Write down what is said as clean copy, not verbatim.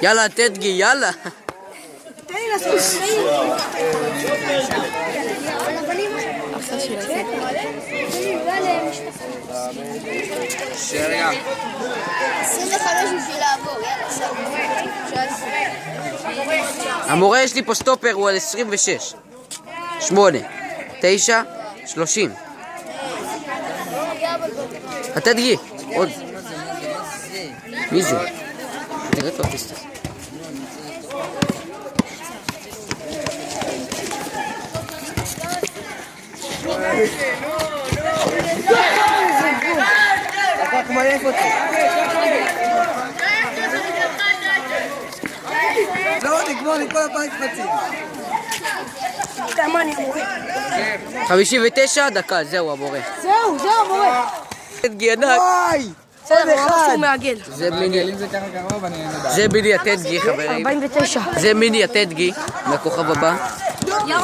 יאללה, תדגי, יאללה. תן לי לסוס. שרגע. 25 בשביל לעבור, יאללה. המורה יש לי פה סטופר, הוא על 26. 8, 9, 30. תדגי, עוד. מי זה? תראה את האוטיסט. אתה כמו מעייף אותי. לא, נגמור לי כל הבית חצי. כמה אני מורה? 59 דקה, זהו המורה. זהו המורה. תדגי ענק. וואי! עוד אחד. זה מיני התדגי, חברים. 49. זה מיני התדגי, מהכוכב הבא.